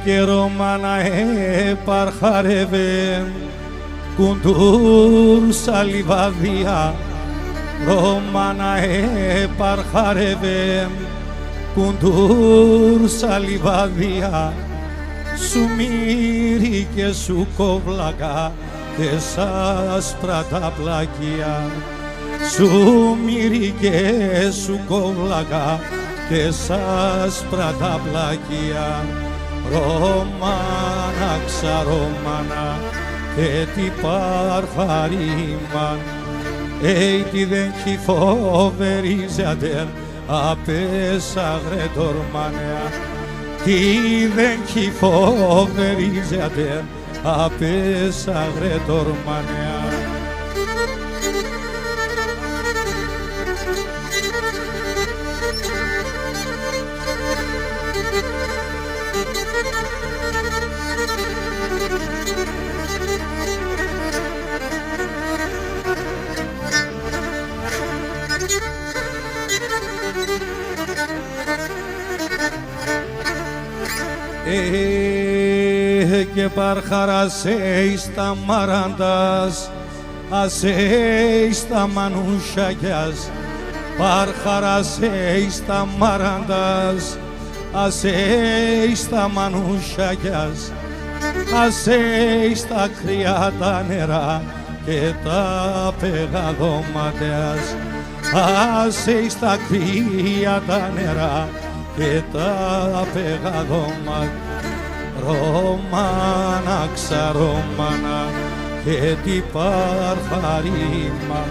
Και Ρωμάνα παρχαρεύε κουντούρ σαλιβαδία, Ρωμάνα παρχαρεύε κουντούρ σαλιβαδία, σου μύρι και σου κοβλακά και σάσπρα τα πλακία, σου μύρι και σου κοβλακά και σάσπρα τα πλακία. Ρωμάνα ξαρόμανα και τι παρχαρίμαν, τι δεν χει φοβερίζεται απέσα γρετορμανέα, τι δεν χει φοβερίζεται απέσα γρετορμανέα. Και παρχαρασέεις τα μαράντας, ασέεις τα μανουσάκιας, παρχαρασέεις τα μαράντας, ασέεις τα μανουσάκιας, ασέεις τα κρύα τα νερά και τα πεγαδόματιας, ασέεις τα κρύα τα νερά και τα πεγαδόματιας. Ρωμάνα ξαρόμανα και τι παρχαρίμα,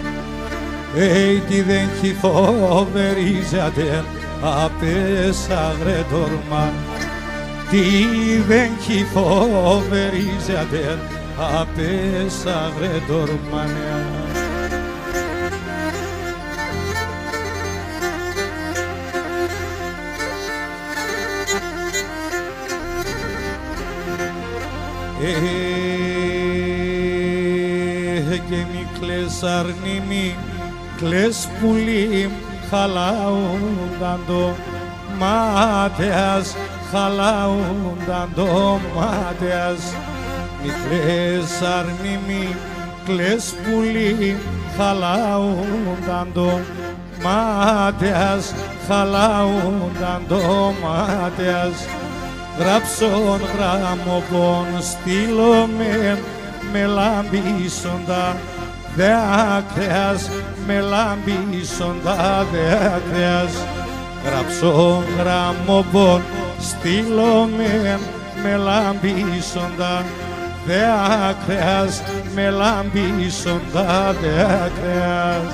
τι δεν χει φοβερίζεται απέσα γρετορμαν, τι δεν χει φοβερίζεται απέσα γρετορμανέα. Και μη κλαις αρνήμη, κλαις πουλί, χαλάουνταν το μάταιας, χαλάουνταν το μάταιας. Μη κλαις αρνήμη, κλαις πουλί, χαλάουνταν το μάταιας, χαλάουνταν το μάταιας. Γράψον γραμμοπών στείλω με λαμπίσοντα δάκρυας, με λαμπίσοντα δάκρυας. Γράψον γραμμοπών στείλω με λαμπίσοντα δάκρυας, με λαμπίσοντα δάκρυας.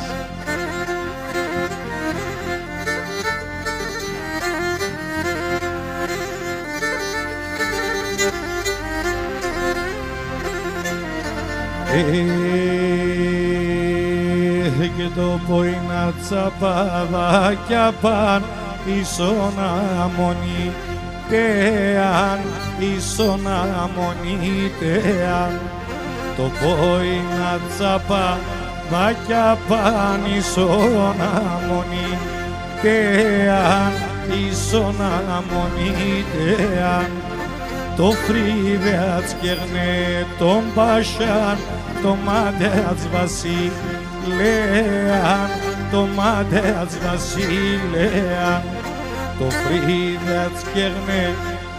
Και το ποίνα τσαπαδάκια παν ίσον αμονίτεαν, ίσον αμονίτεαν. Το ποίνα τσαπαδάκια παν ίσον αμονίτεαν, ίσον αμονίτεαν. Το φρύδεατς κερνέ τον Πασιάν, το μάντεατς βασιλέαν, το μάντεατς βασιλέαν. Το φρύδεατς κερνέ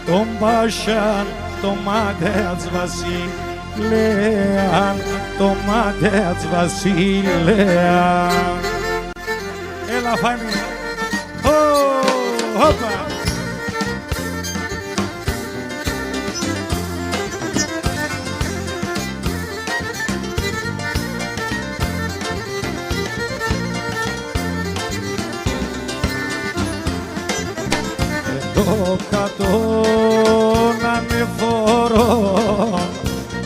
τον Πασιάν, το μάντεατς βασιλέαν, το μάντεατς βασιλέαν. Έλα Φάνη! Χόπα! Το κατόν ανεφορώ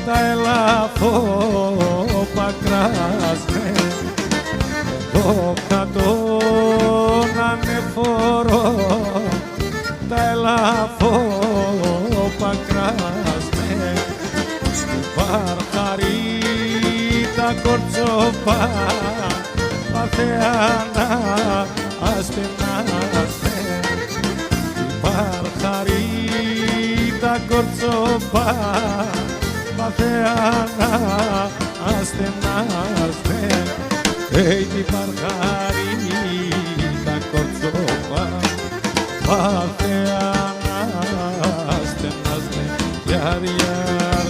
τα ελαφόπακράσμε. Το κατόν ανεφορώ τα ελαφόπακράσμε. Στου παρχαρίτα κορτσοπά, παθεάνα ασθενάστε. Παρχαρίτα κορτσοπά, παθεάνα ασθενάστε. Έχει παρχαρίτα κορτσοπά, παθεάνα ασθενάστε. Γιάρ, γιάρ,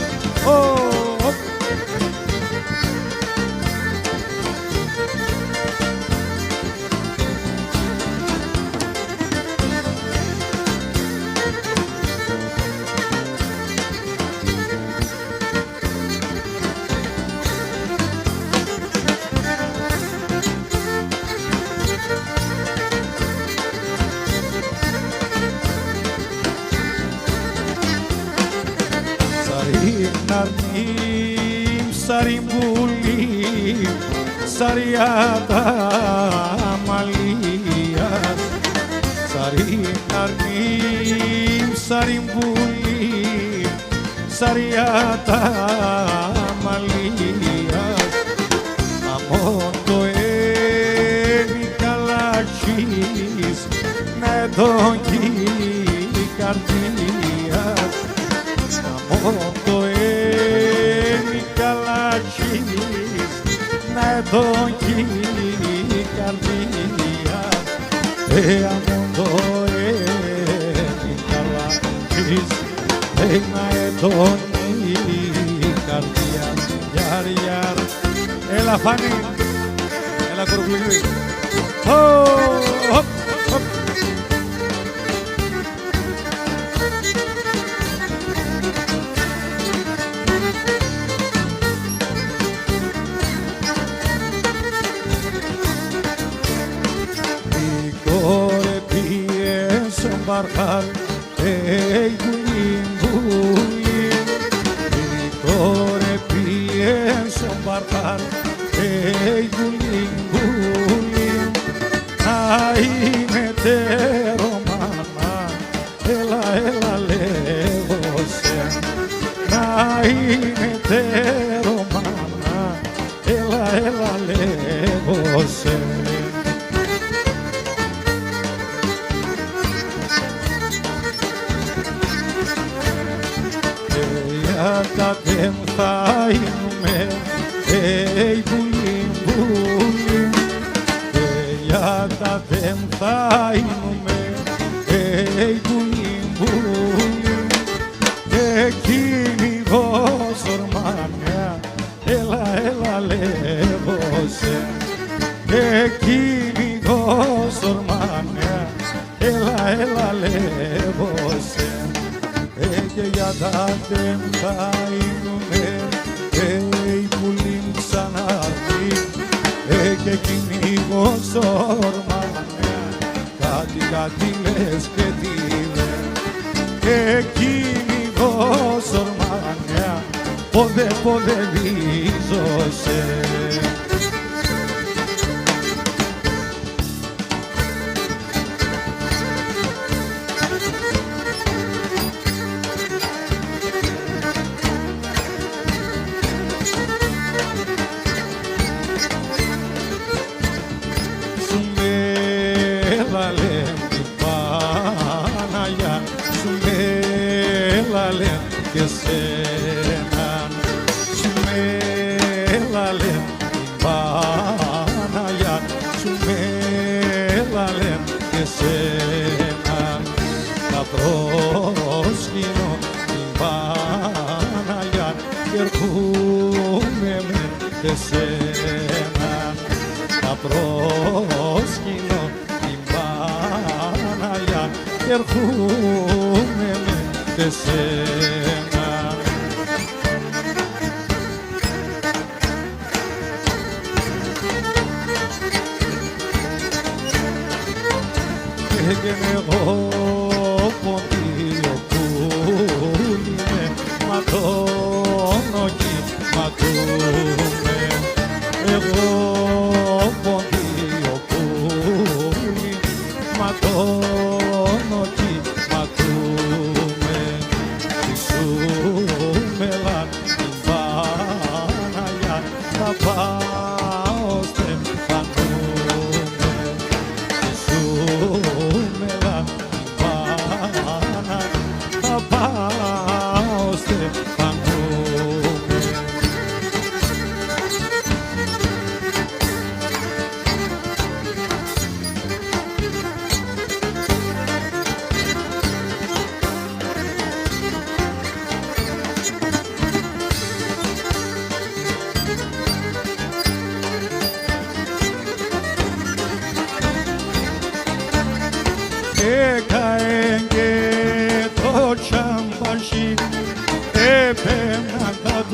Σαριναρνίμ, σαριμπούλιμ, σαριάτα μαλλίας. Σαριναρνίμ, σαριμπούλιμ, σαριάτα μαλλίας. Αμόν το έμι καλάξεις, με τον κύλι καρδίας. Αμόν το έμι καλάξεις, με τον κύλι καρδίας. Αμόν το έμι καλάξεις, με τον κύλι καρδίας. Γιάρ, γιάρ, έλα Φάνη, έλα κοροκλουκί. Barjar, bulim, bulim, core pienso barjar, bulim, bulim, ay metero mama, ela levose, ay metero mama, ela levose. Τα δεν θα είμαι, μπουλίμ, μπουλίμ. Για τα δεν θα είμαι, μπουλίμ, μπουλίμ. Εκείνη γοσορμάνια, έλα λέβωσε. Εκείνη γοσορμάνια, έλα λέβωσε. Και για τα δεν θα είμαι, πουλίμ ξανάρθει, και εκείνη γοσορμάνια, κάτι λες και τι λες. Εκείνη γοσορμάνια, πόδε βίζωσε. Και σέναν σου μέλαλε την Παναγιά, σου μέλαλε και σέναν να προσκυνώ την Παναγιά και ερχούμε με σέναν να προσκυνώ την Παναγιά και ερχούμε με σένα. Έγινε εγώ ποντίο πουλίνε, ματώνω κυματούμε. Εγώ ποντίο πουλίνε, ματώνω κυματούμε. Τη σου μελά την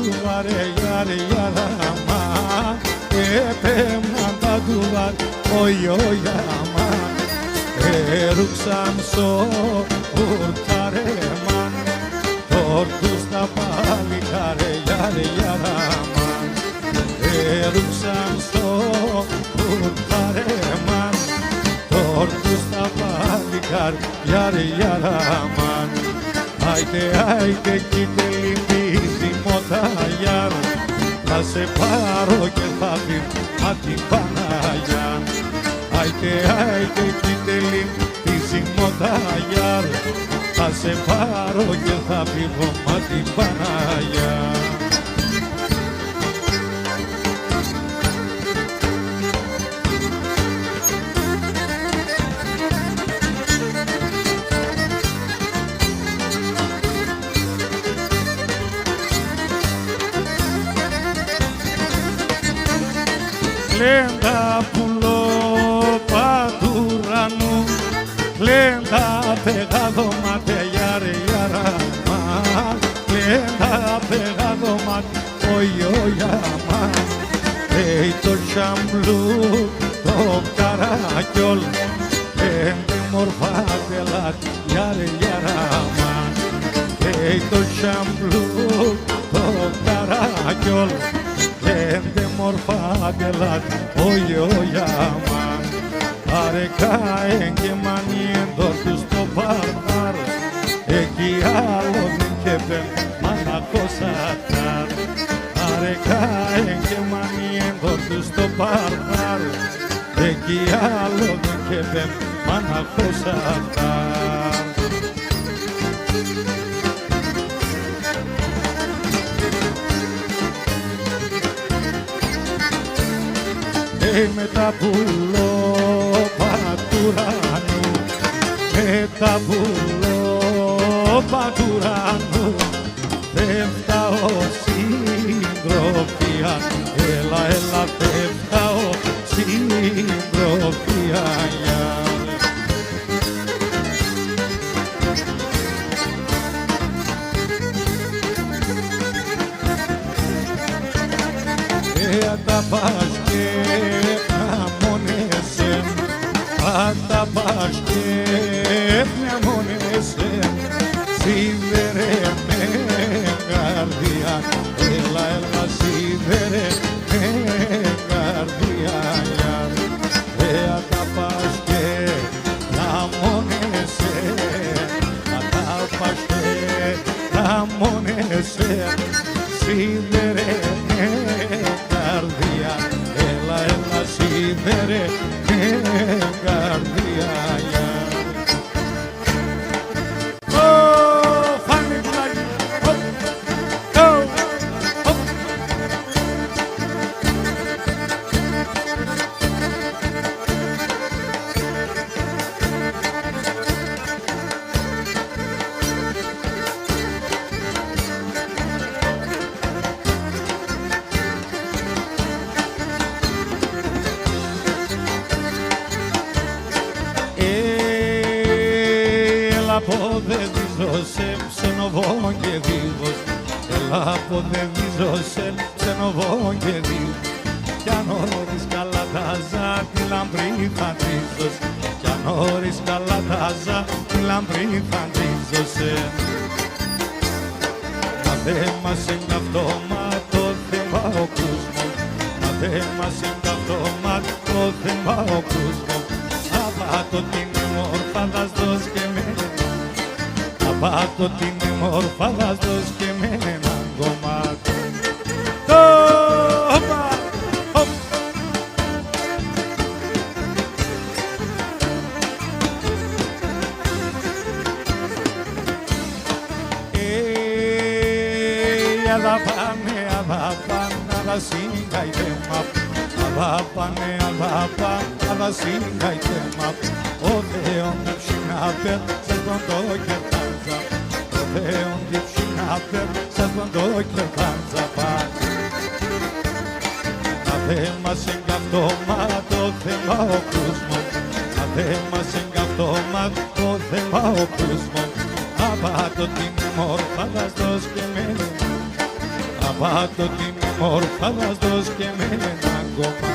τουβάρε γιάρε γιάραμα έπαιρναν τα τουβάρ ογιογιάμα έρουξαν στο ουρταρέμαν τόρτους τα παλικάρε γιάρε γιάραμα έρουξαν στο ουρταρέμαν τόρτους τα παλικάρε γιάρε γιάραμα άιτε κοίτε λυμπίζει μοταγιάρ θα σε πάρω και θα πει μα την Παναγιά άιτε κοίτε λυμπίζει μοταγιάρ θα σε πάρω και θα πει μα την Παναγιά. Λέντα πουλό πατουρανού, λέντα πεγάδο ματεγιάρε γιαράμα, λέντα πεγάδο ματεγιάμα, το τσαμπλού το καρακιόλ, λέντε μορφά τελάτ γιάρε γιαράμα, το τσαμπλού το καρακιόλ, λέντε μορφά τελάτ ογιογιάμα. Άρε κάεν και μανιέν τόρτους το παρμάρ εκεί άλλο δεν κέπεν μανακόσατάρ. Άρε κάεν και μανιέν τόρτους το παρμάρ εκεί άλλο δεν κέπεν μανακόσατάρ. Με τα πουλό πατουρανού, με τα πουλό πατουρανού δεν φτάω συντροφία, έλα δεν φτάω συντροφία. Τα πας και χαμονέσαι, τα πας και χαμονέσαι, σίδερε με καρδιά, έλα σίδερε με καρδιά. Τα πας και χαμονέσαι, τα πας και χαμονέσαι, σίδερε με καρδιά, έλα σίδερε με καρδιά. Φάνη πλάγι, αποδεδίζω σε ψενοβό και δίβος, έλα αποδεδίζω σε ψενοβό και δίβος, κι αν όρις καλατάζα τη λαμπρή φαντίζος, κι αν όρις καλατάζα τη λαμπρή φαντίζωσε. Μα δε μας είναι αυτόμα το θέμα ο κόσμος, μα δε μας είναι αυτόμα το θέμα ο κόσμος, απάτω την μορφάδας δώσ' και μένα, απάτω την μορφάδας δώσ' και μένα έναν κομμάτι. Αλλά σίγκα η θέμα, αλλά σίγκα η θέμα, ο Θεόν διψινάπερ, σας κοντό και τάντζα, ο Θεόν διψινάπερ, σας κοντό και τάντζα πάλι. Να δε μας εγκαυτώμα το θέμα ο κόσμος, να δε μας εγκαυτώμα το θέμα ο κόσμος, απάτω την μορφάδας δώσ' και μένα, απάτω την μόρφα θα δώσ' και με ένα κομμάτι.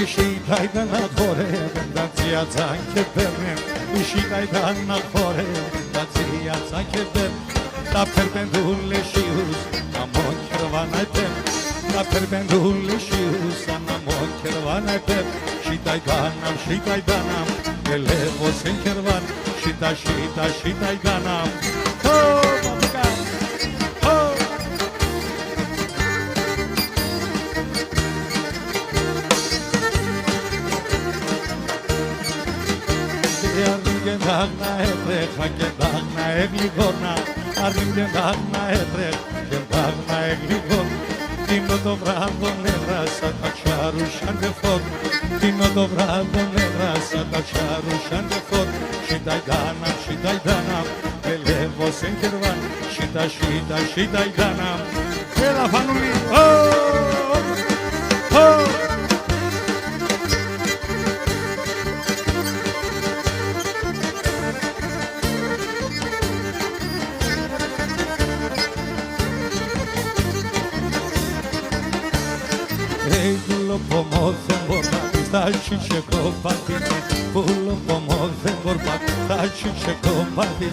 Η σίτα ήταν να χορεύουν τα τσιάτσα και παίρνουν. Η σίτα ήταν να χορεύουν τα τσιάτσα και παίρνουν. Τα περπεντούλες σιούς να μον κερβάνα παίρνουν. Τα περπεντούλες σιούς να μον κερβάνα παίρνουν. Σίτα ητάναμ, ελεύω σε κερβάν. Σίτα ητάναμ. Και δάγνα έτρεχα και δάγνα εγλυγόνα. Άρδιν και δάγνα έτρεχα και δάγνα εγλυγόνα. Τίνο το βράδο έδρασα τα ξάρουσαν δε φωτ. Τίνο το βράδο έδρασα τα ξάρουσαν δε φωτ. Σίτα ητάναμ, ελεύω σε κερβάν. Σίτα ητάναμ. Έλα Φανούλη, Pullo pomo zemborba, tači će kopati. Pullo pomo zemborba, tači će kopati.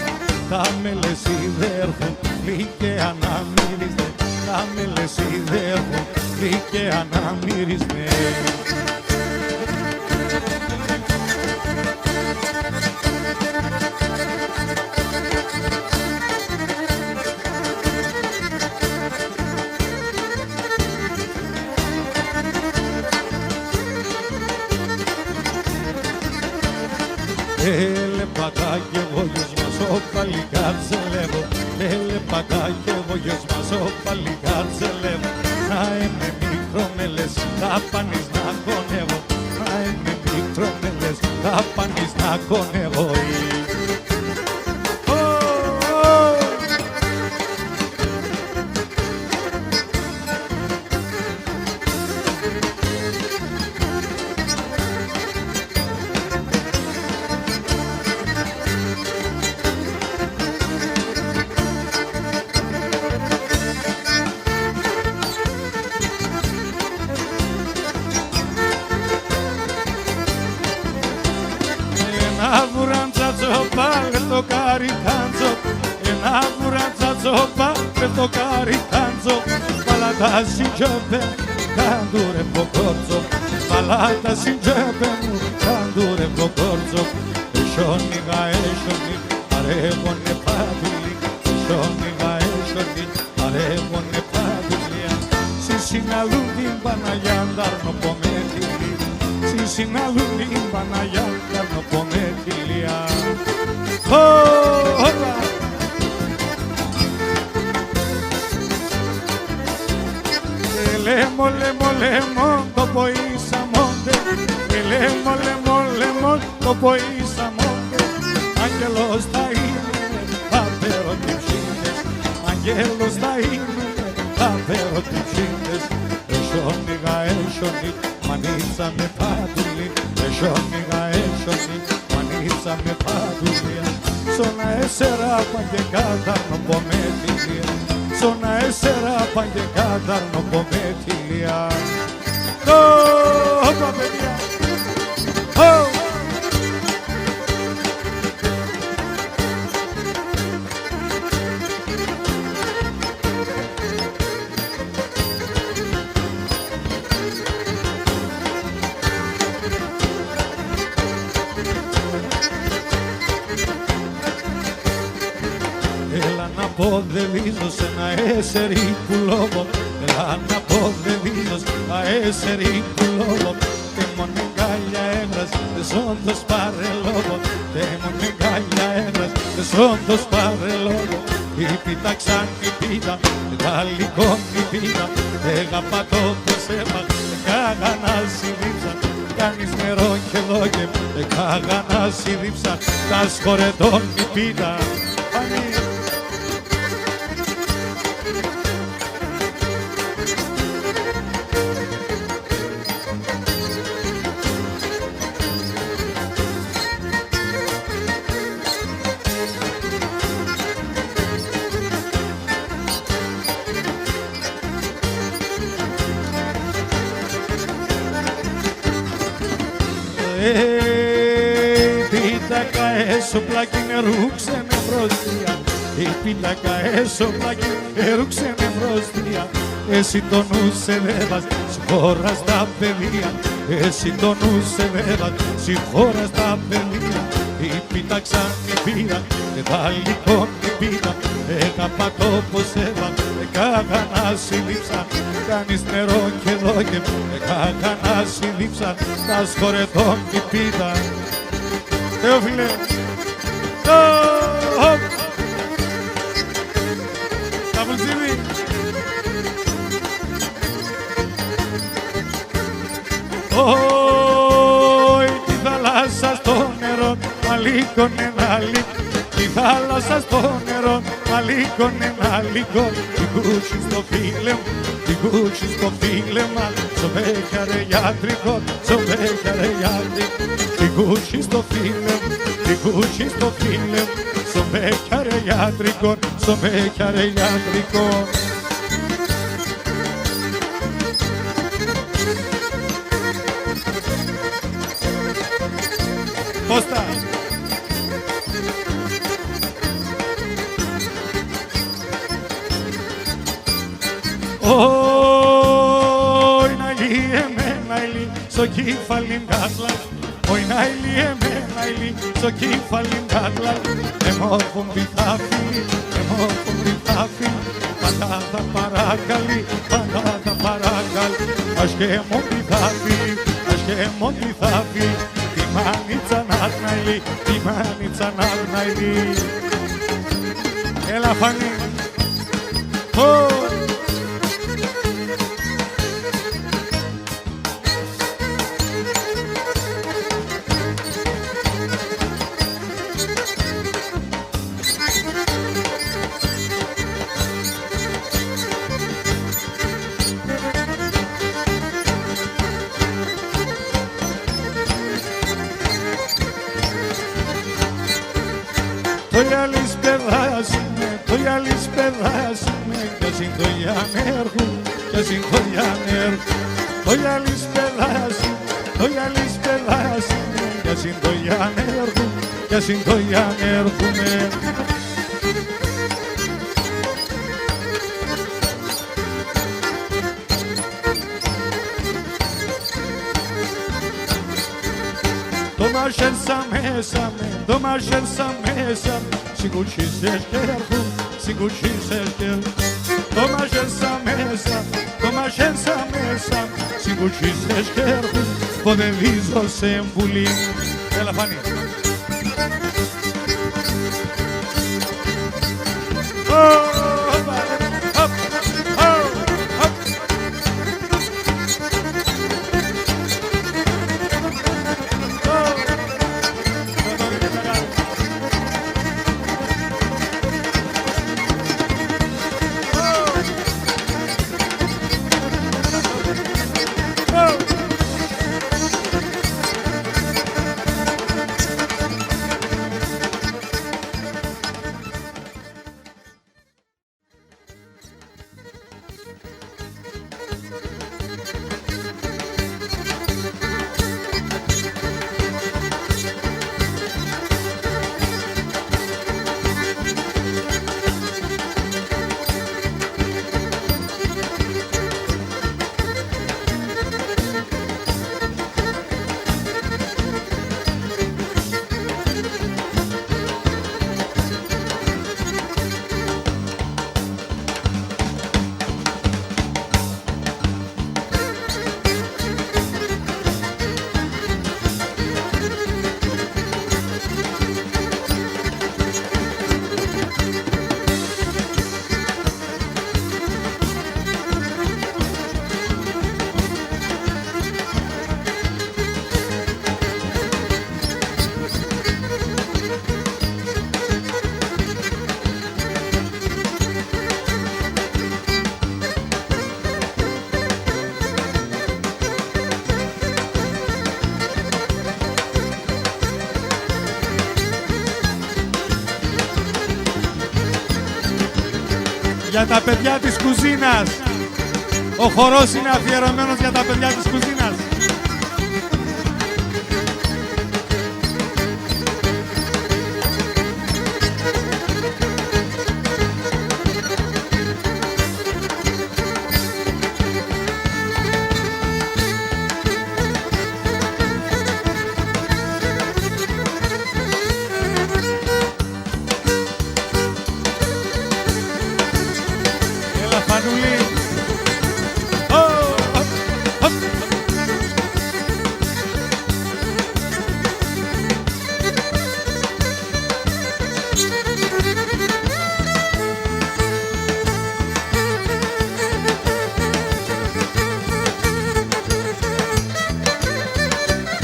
Kamele si verhu, like anamirizne. Kamele si verhu, like anamirizne. Έλε πατάκι εγώ γιος μας ο παλικάρτσελεύω. Έλε πατάκι εγώ γιος μας ο παλικάρτσελεύω. Να είμαι μικρό με λες, θα πάνεις να χωνεύω. Να είμαι μικρό με λες, θα πάνεις να χωνεύω. Ένα βουραντζάτζο πάλε το καριτάντζο. Ένα βουραντζάτζο πάλε το καριτάντζο. Παλάτα συντζέπε κάντουρε ποκόρτζο. Παλάτα συντζέπε μου κάντουρε ποκόρτζο. Εσόνιγα έσονι παρεύωνε πάντουλη. Εσόνιγα έσονι παρεύωνε πάντουλη. Συσυναλούν την Παναγιά ντάρνο πομέτηλη. Συσυναλούν την Παναγιά ντάρνο πομέτηλια. Λέμο, το ποήσαμόντε. Λέμο, το ποήσαμόντε. Άγγελος θα είναι, θα φέρω τυψίντες. Άγγελος θα είναι, θα φέρω τυψίντες. Εσόνιγα έσονι, μανίτσα με πάντουλη. Εσόνιγα έσονι, μανίτσα με πάντουλη. Σώνα έσερα παγε κάταρνο πομέτηλια. Σώνα έσερα παγε κάταρνο πομέτηλια. Όπα παιδιά! Έλα να ποδελίζω σε ένα εσερίκου λόγο. Έλα να ποδελίζω σε ένα εσερίκου λόγο. Και μονεγάλια έγρας, ζώντος πάρε λόγο. Και μονεγάλια έγρας, ζώντος πάρε λόγο. Η πίτα ξάνει πίτα, τα λιγόνι πίτα. Έγαπα το πως έπα κάγανα σύλληψα, κάνεις νερό και εδώ και κάγανα σύλληψα, τα σχορετών μη πίτα. Πίτακα έσωπλα κι νερούξενε μπροστία, η πίτακα έσωπλα κι νερούξενε μπροστία. Εσύ το νου σε βέβας, συγχώρα στα παιδεία, εσύ το νου σε βέβας, συγχώρα στα παιδεία. Η πίτα ξανή πήρα, και τα λυκόν η πίτα, έκαπα πως έβα, κάγανα σύλληψα, κάνεις νερό και εδώ και κάγανα σύλληψα, τα σχορετών η πίτα. Θεόφιλε, τα βουλτζίδι. Τη θάλασσα στο νερό, μαλίκον ένα λίκο. Τη θάλασσα στο νερό, μαλίκον ένα λίκο. Την κούτσι στο φίλε μου, την κούτσι στο φίλε μου, σοβέχαρε γιατρικό, σοβέχαρε γιατρικό. Την κούτσι στο φίλε μου, την κούτσι στο φίλε μου, σοβέχαρε γιατρικό, σοβέχαρε γιατρικό. Κώστα! Όι να λύει εμένα ηλί, στο κεφάλι μ' όι να λύει εμένα ηλί, στο κεφάλι μ' εμόρφων πιθάφι, εμόρφων πιθάφι, πατάτα παράκαλη, πατάτα παράκαλη, ασχέμον πιθάφι, ασχέμον πιθάφι. Τη μάνιτσα νάρναηλή, τη μάνιτσα νάρναηλή. Έλα Φανή. Το γυαλίς περάσουμε, το γυαλίς περάσουμε, κι ας είναι το γιανέργου, κι ας είναι το γιανέργου. Το γυαλίς περάσουμε, το γυαλίς περάσουμε, κι ας είναι το γιανέργου, κι ας είναι το γιανέργουμε. Το μαχαίρσα μέσα με, το μαχαίρσα μέσα με, συγκουτσίσες και έρχουν, συγκουτσίσες και έρχουν. Το μαχαίρσα μέσα, το μαχαίρσα μέσα, συγκουτσίσες και έρχουν, ποδεβίζω σε εμβουλή. Έλα Φανή. Για τα παιδιά της κουζίνας. Ο χορός είναι αφιερωμένος για τα παιδιά της κουζίνας. Έλα Φανούλη.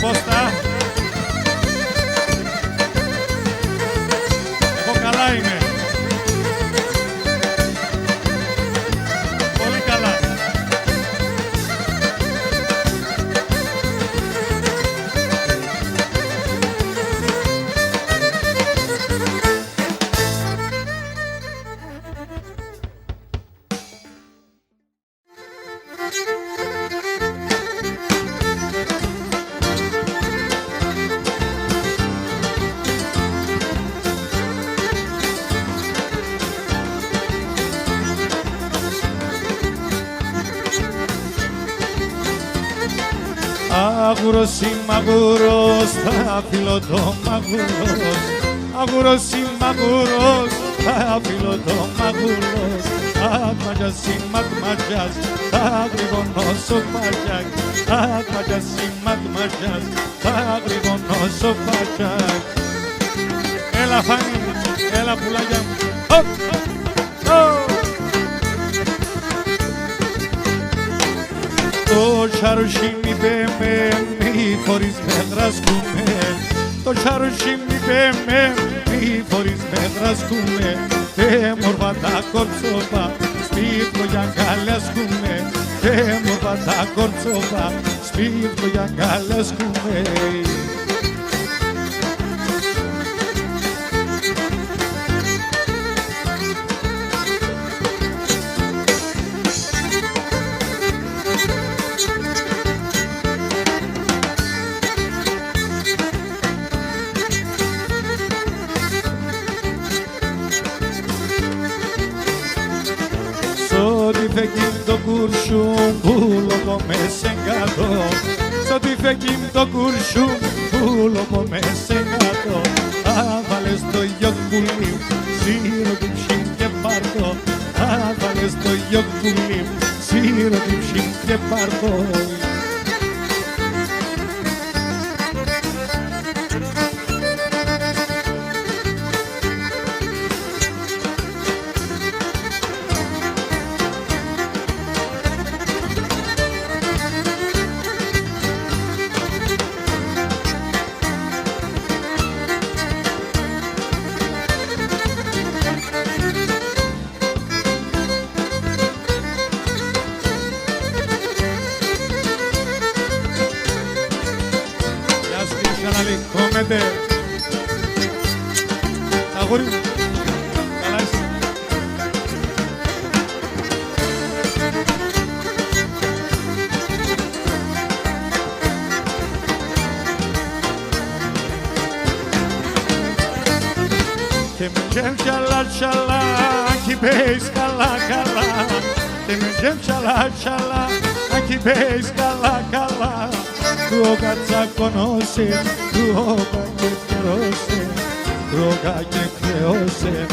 Κώστα. Εγώ καλά είμαι. Πολύ καλά. Αγούρος είμαι αγούρος, θα φύλλω το μαγούρος. Αγούρος είμαι αγούρος, θα φύλλω το μαγούρος. Ατμαγιάς είμαι ατμαγιάς, θα γρηγονώ σοπαγιάκ. Ατμαγιάς είμαι ατμαγιάς, θα γρηγονώ σοπαγιάκ. Έλα Φάνη, έλα πουλάκια μου. Το τσαρούσι μη πέμε, μη φορείς με δρασκούμε. Το τσαρούσι μη πέμε, μη φορείς με δρασκούμε. Μορφά τα κορτσόπα, σπίρτο για καλιασκούμε. Μορφά τα κορτσόπα, σπίρτο για καλιασκούμε. Σ' φεκίμ το κουρσούμ που λόγω με σε κάτω. Σ' φεκίμ το κουρσούμ που λόγω με σε κάτω. Άβαλες το γιοκ πουλί, σύρω του ψήν και πάρτο. Άβαλες το γιοκ πουλί, σύρω του ψήν και πάρτο. Κόμετε. Αγόρι μου. Καλά είσαι. Και με τζέμ τσαλά τσαλά, κι πες καλά καλά. Και με τζέμ τσαλά τσαλά, κι πες καλά καλά. Droga τσακωνώσε, droga και κλαιώσε, droga και κλαιώσε,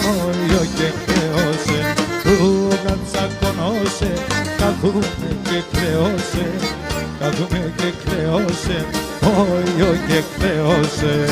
όλο και κλαιώσε. Droga τσακωνώσε, καθούμε και κλαιώσε, καθούμε και κλαιώσε, όλο και κλαιώσε.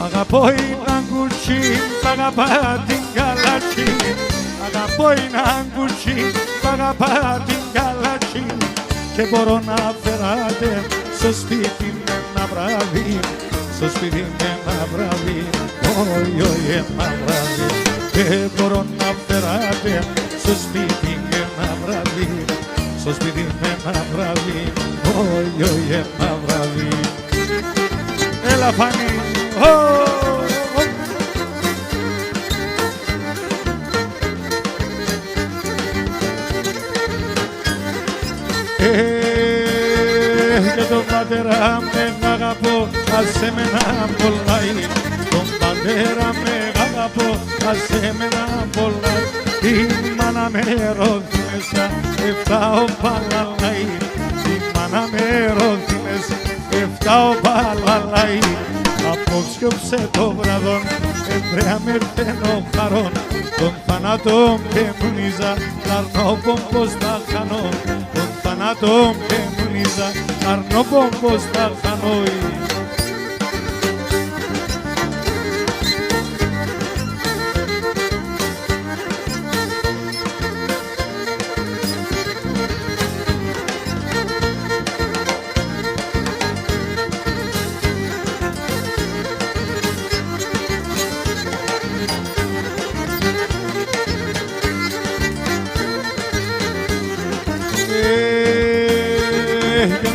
Αγαπώ είναι αγκουτσί, τ' αγαπά την καλατσί. Αγαπώ είναι αγκουτσί, τ' αγαπά την καλατσί. Και μπορώ να φεράτε στο σπίτι με ένα βράδυ, στο σπίτι με ένα βράδυ. όχι, όχι ένα βράδυ. Δεν μπορώ να περάσω στο σπίτι ένα βράδυ, στο σπίτι ένα βράδυ, όχι, όχι ένα βράδυ. Έλα Φάνη, και τον πατέρα με αγαπώ, ας εμένα πολλάει. Τον πατέρα με αγαπώ, ας εμένα πολλάει. Η μάνα με ρώθει μέσα, εφτάω παλαλάει. Η μάνα με ρώθει μέσα, εφτάω παλαλάει. Απόψιοψε το βραδόν, εμπρέα με έρθενο χαρόν. Τον θανάτο πεμουνίζα, λαρνό πομπος τα χανώ. Τον θανάτο πεμουνίζα, λαρνό πομπος τα χανώ.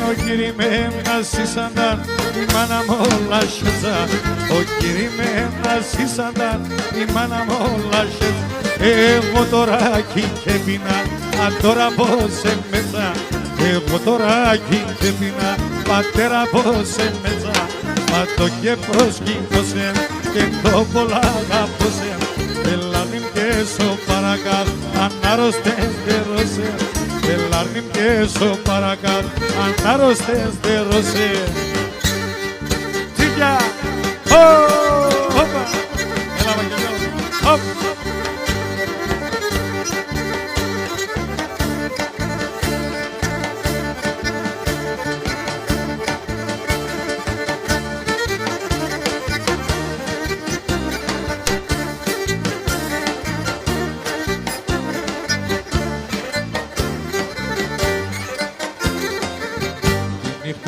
Ο κύρι με μνασίσανταν, η μάνα μου όλα σέτσα. Ο κύρι με μνασίσανταν, η μάνα μου όλα σέτσα. Εγώ τώρα και πίνα, αν τώρα πως μέσα. Εγώ τώρα και πίνα, πατέρα πως μέσα. Μα το και προσκύτωσε και το πολλά αγαπώσε. Ελάνιμ και σο παρακάτ, αν άρρωστες τερώσε. Ελάρνιμ και σο παρακάτ, αν άρρωστες τερώσε. Τσίκια! Όπα! Έλα Βαγγελιό! Όπ!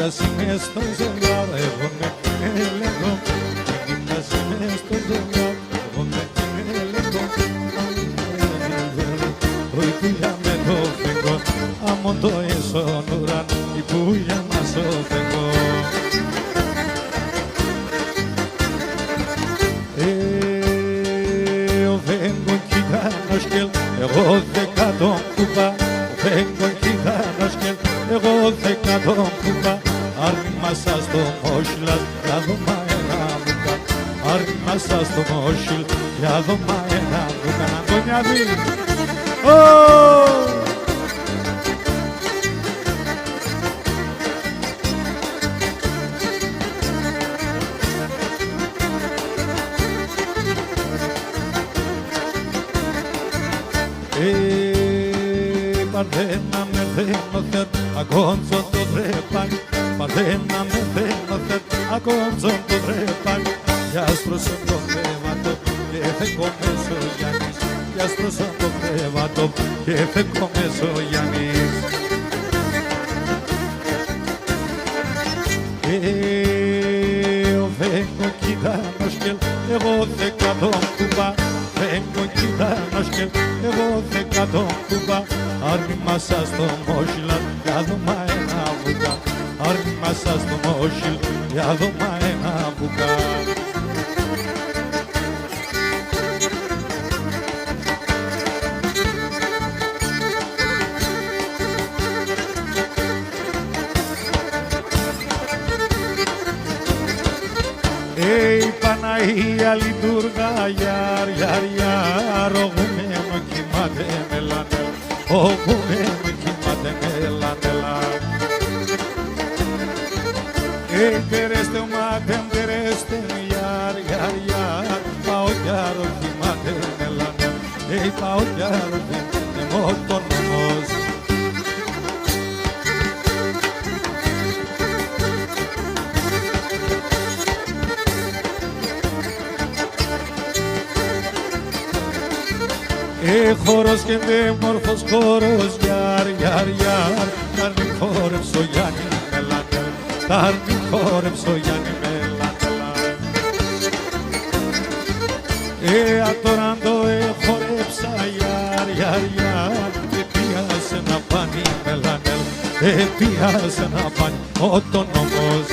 Είμαι στο ζευγάρ, εγώ με την έλεγχο. Είμαι στο ζευγάρ, εγώ με την έλεγχο. Η πουλιά με το φεγγό, άμον το ίσον ουραν, η πουλιά μας το φεγγό. Ο φεγγόν κοίτανο σκελ, εγώ δεκατόν κουπά. Ο φεγγόν κοίτανο σκελ, εγώ δεκατόν κουπά. Άρμα σας το μόσιλας, για δωμά ένα μουκά. Άρμα σας το μόσιλ, για δωμά ένα μουκά. Αντώνια δει! Παρθένα με δένω θερ, ακόμψω το δρέπαν. Παρθένα με δένω θερ, ακόμψω το δρέπαν. Κι άσπρωσον το κρέβατο και φεκό μέσω Γιάννης. Κι άσπρωσον το κρέβατο και φεκό μέσω Γιάννης. Ο φέγγο κοίτανο σκελ, εγώ δεκατόν κουμπά. Φέγγο κοίτανο σκελ, εγώ δεκατόν κουμπά. Άρμα σας το μόσιλα, για δωμά ένα βουκά. Άρμα σας το μόσιλ, για δωμά ένα βουκά. Η Παναγία λειτουργά, γιαρ, γιαρ, γιαρ. Ο γουμένο κοιμάται μελανέλα, ο γουμένο κοιμάται μελανέλα. Περέστε μάτεν, περέστε, γιαρ, γιαρ, γιαρ. Πάω γιαρ, κοιμάται μελανέλα. Πάω γιαρ, κοιμάται μοτονομός. Χώρος και μόρφος χώρος, γιαρ, γιαρ, γιαρ. Τάρνη χόρεψε ο Γιάννη μελανέλα, τάρνη χόρεψε ο Γιάννη μελανέλα. Τώρα το χορέψα γιάρ, γιάρ, γιάρ. Επίασε να πάνει μελανέλ, επίασε να πάνει ο νόμος.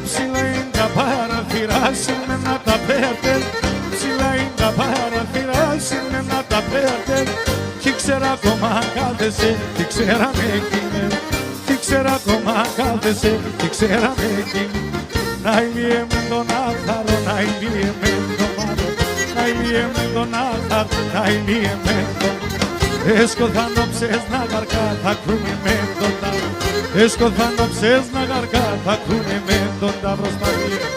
Ψηλά είναι τα παραθυρά, σημαίνα τα πέρτερ. Ψηλά είναι τα παραθυρά, σημαίνα τα πέρτερ. Τι ξέρα ακόμα κάθεσαι, τι ξέρα με εκείνε. Τι ξέρα ακόμα κάθεσαι, τι ξέρα με εκείνε. Να ηλίε με τον άθαρο, να ηλίε με τον μάρο. Να ηλίε με τον άθαρο, να ηλίε με τον. Έσκοθαν όψες να γαρκά, θα κρούνε με τον τάβρο. Έσκοθαν όψες να γαρκά, θα κρούνε με τον τάβρο στα βία.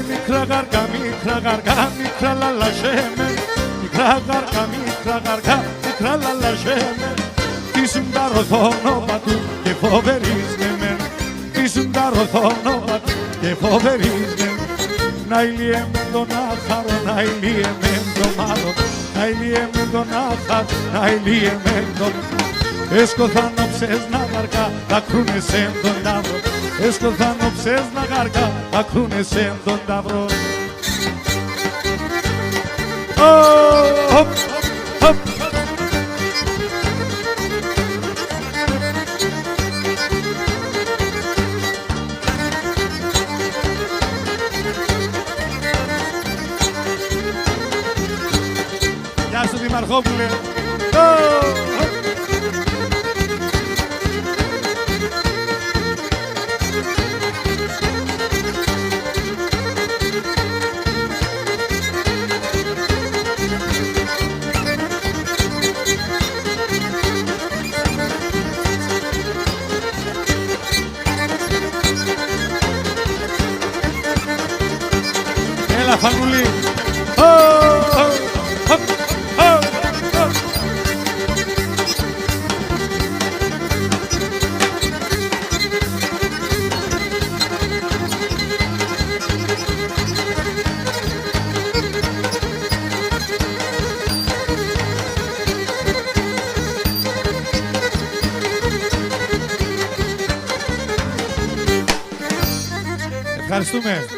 Μικρά γαρκά, μικρά λαλαζέμε. Μικρά γαρκά, μικρά λαλαζέμε. Τι συνταρωθώνω πατού και φοβερίζne με. Τι συνταρωθώνω πατού και φοβερίζne. Να ηλίε με τον άχαρο, να ηλίε με τον μάλλον. Να ηλίε με τον άχαρο, να ηλίε με τον. Έσκοθαν όψες να γαρκά, θα κρούνε σε τον τάβρο. Έσκοθαν όψες να γαρκά, θα κρούνε σε τον τάβρο. Γεια σου Δημαρχόπουλε. Έλα Φανούλη. Ευχαριστούμε.